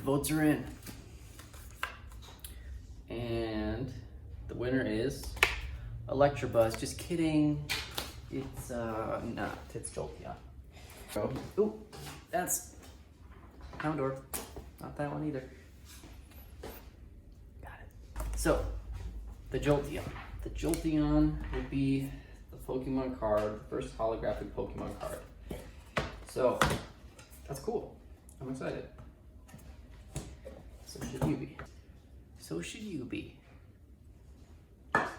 votes are in. And the winner is Electrobuzz. Just kidding. It's not. It's Jolteon. Oh, ooh, that's Houndour. Not that one either. Got it. So, the Jolteon. The Jolteon would be the Pokemon card, first holographic Pokemon card. So, that's cool. I'm excited. So should you be. So should you be. Okay.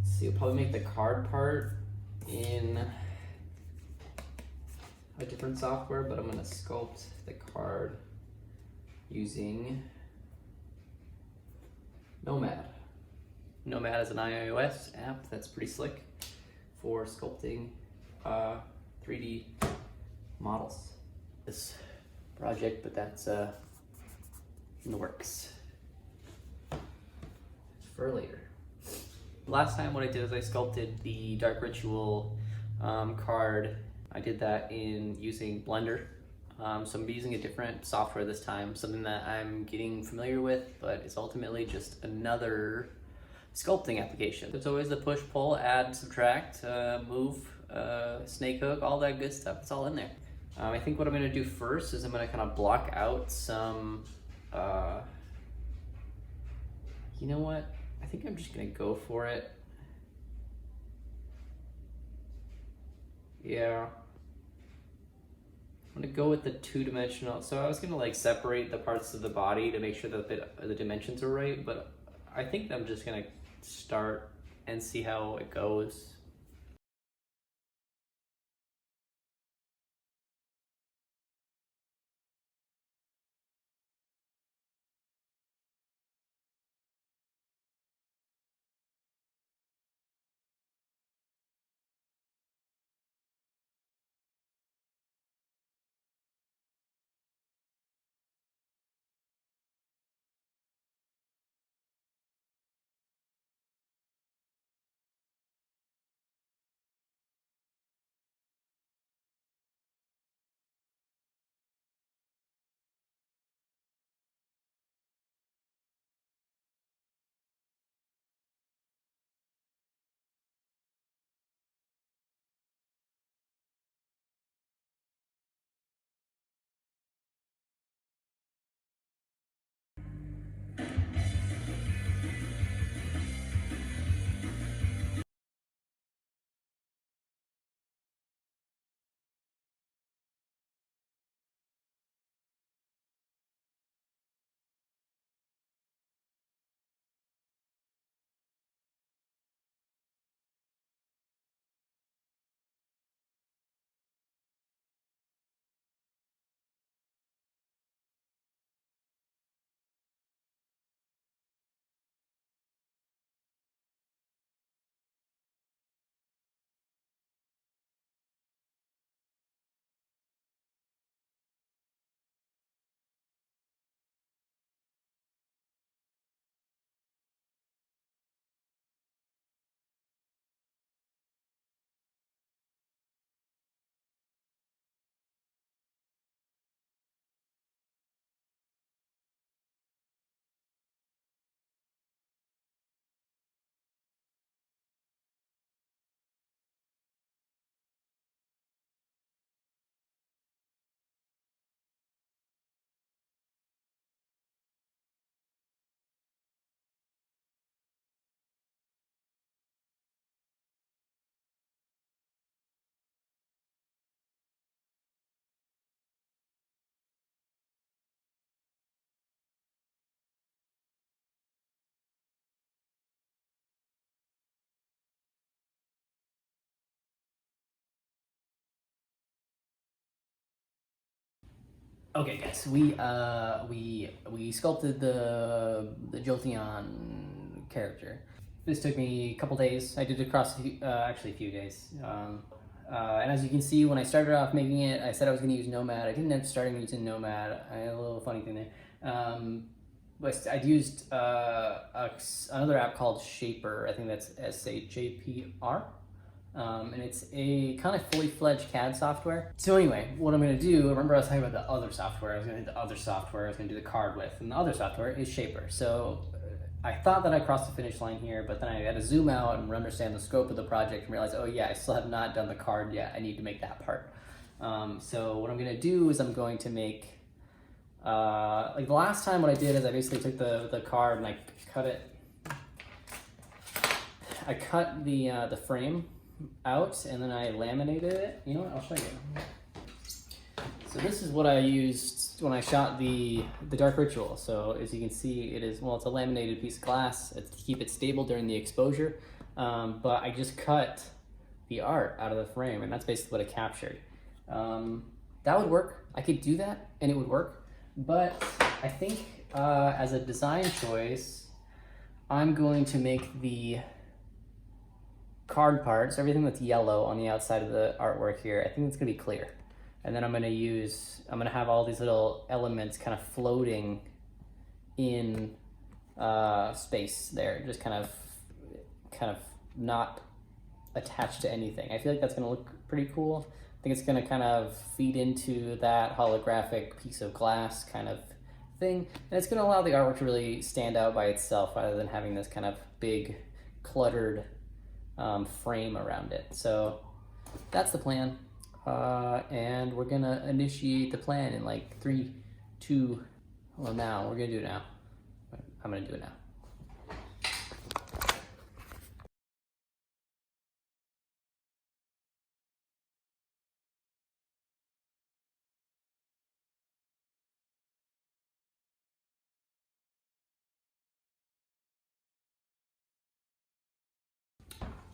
So you'll probably make the card part in a different software, but I'm gonna sculpt the card using Nomad. Nomad is an iOS app that's pretty slick for sculpting 3D models. This project, but that's in the works for later. Last time what I did is I sculpted the Dark Ritual card. I did that in using Blender. So I'm using a different software this time, something that I'm getting familiar with, but it's ultimately just another sculpting application. There's always the push, pull, add, subtract, move, snake hook, all that good stuff. It's all in there. I think what I'm gonna do first is I'm gonna kind of block out some, you know what? I think I'm just gonna go for it. Yeah. I'm gonna go with the two-dimensional. So I was gonna like separate the parts of the body to make sure that the dimensions are right, but I think I'm just gonna start and see how it goes. Okay, guys, we sculpted the Jolteon character. This took me a couple days. I did it across actually a few days. And as you can see, when I started off making it, I said I was going to use Nomad. I didn't end up starting using Nomad. I had a little funny thing there. But I'd used another app called Shaper. I think that's SHAPR. and it's a kind of fully fledged CAD software. So anyway, what I'm gonna do, remember I was talking about the other software, I was gonna do the other software I was gonna do the card with, and the other software is Shaper. So I thought that I crossed the finish line here, but then I had to zoom out and understand the scope of the project and realize, oh yeah, I still have not done the card yet, I need to make that part. So what I'm gonna do is I'm going to make, like the last time what I did is I basically took the card and I cut it, I cut the frame out and then I laminated it. You know what, I'll show you. So this is what I used when I shot the Dark Ritual. So as you can see, it is, well, it's a laminated piece of glass. It's to keep it stable during the exposure. But I just cut the art out of the frame, and that's basically what I captured. That would work. I could do that and it would work. But I think as a design choice, I'm going to make the card parts, everything that's yellow on the outside of the artwork here, I think it's gonna be clear. And then I'm gonna have all these little elements kind of floating in space there, just kind of not attached to anything. I feel like that's gonna look pretty cool. I think it's gonna kind of feed into that holographic piece of glass kind of thing. And it's gonna allow the artwork to really stand out by itself rather than having this kind of big cluttered frame around it. So that's the plan. And we're gonna initiate the plan in like 3, 2, well now, we're gonna do it now. I'm gonna do it now.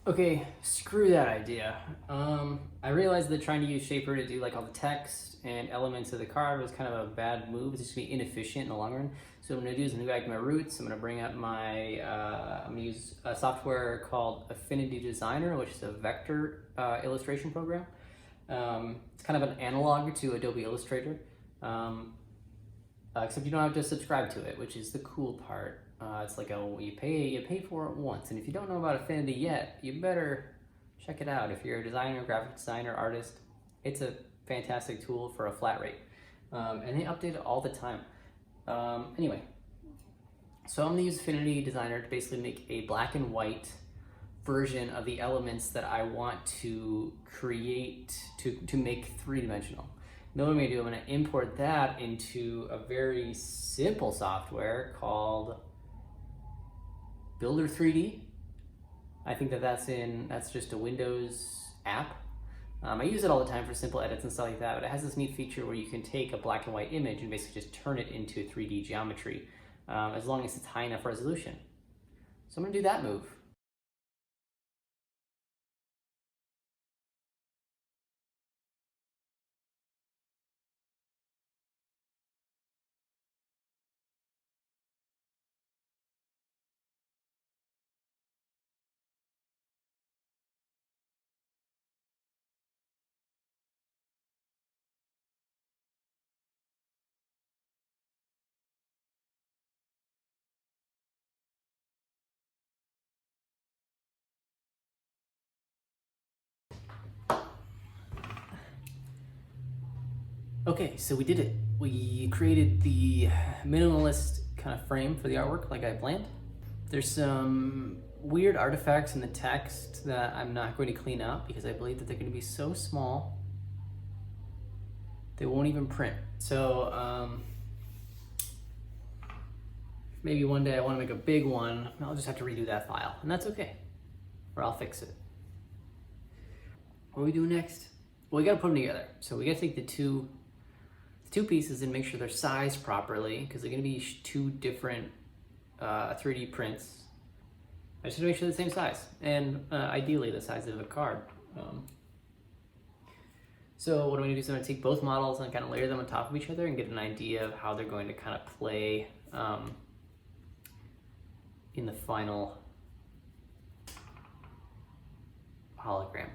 Okay, screw that idea. I realized that trying to use Shaper to do like all the text and elements of the card was kind of a bad move. It's just gonna be inefficient in the long run. So what I'm gonna do is I'm gonna go back to my roots. I'm gonna bring up my, I'm gonna use a software called Affinity Designer, which is a vector illustration program. It's kind of an analog to Adobe Illustrator, except you don't have to subscribe to it, which is the cool part. It's like you pay for it once, and if you don't know about Affinity yet, you better check it out. If you're a designer, graphic designer, artist, it's a fantastic tool for a flat rate, and they update it all the time. Anyway, so I'm gonna use Affinity Designer to basically make a black and white version of the elements that I want to create to make three-dimensional. Now what I'm gonna do, I'm gonna import that into a very simple software called Builder 3D. I think that's just a Windows app. I use it all the time for simple edits and stuff like that, but it has this neat feature where you can take a black and white image and basically just turn it into 3D geometry, as long as it's high enough resolution. So I'm gonna do that move. Okay, so we did it. We created the minimalist kind of frame for the artwork like I planned. There's some weird artifacts in the text that I'm not going to clean up because I believe that they're going to be so small they won't even print. So maybe one day I want to make a big one. I'll just have to redo that file, and that's okay, or I'll fix it. What do we do next? Well, we got to put them together. So we got to take the two pieces and make sure they're sized properly, because they're going to be two different 3D prints. I just want to make sure they're the same size, and ideally the size of a card. So what I'm going to do is I'm going to take both models and kind of layer them on top of each other and get an idea of how they're going to kind of play in the final hologram.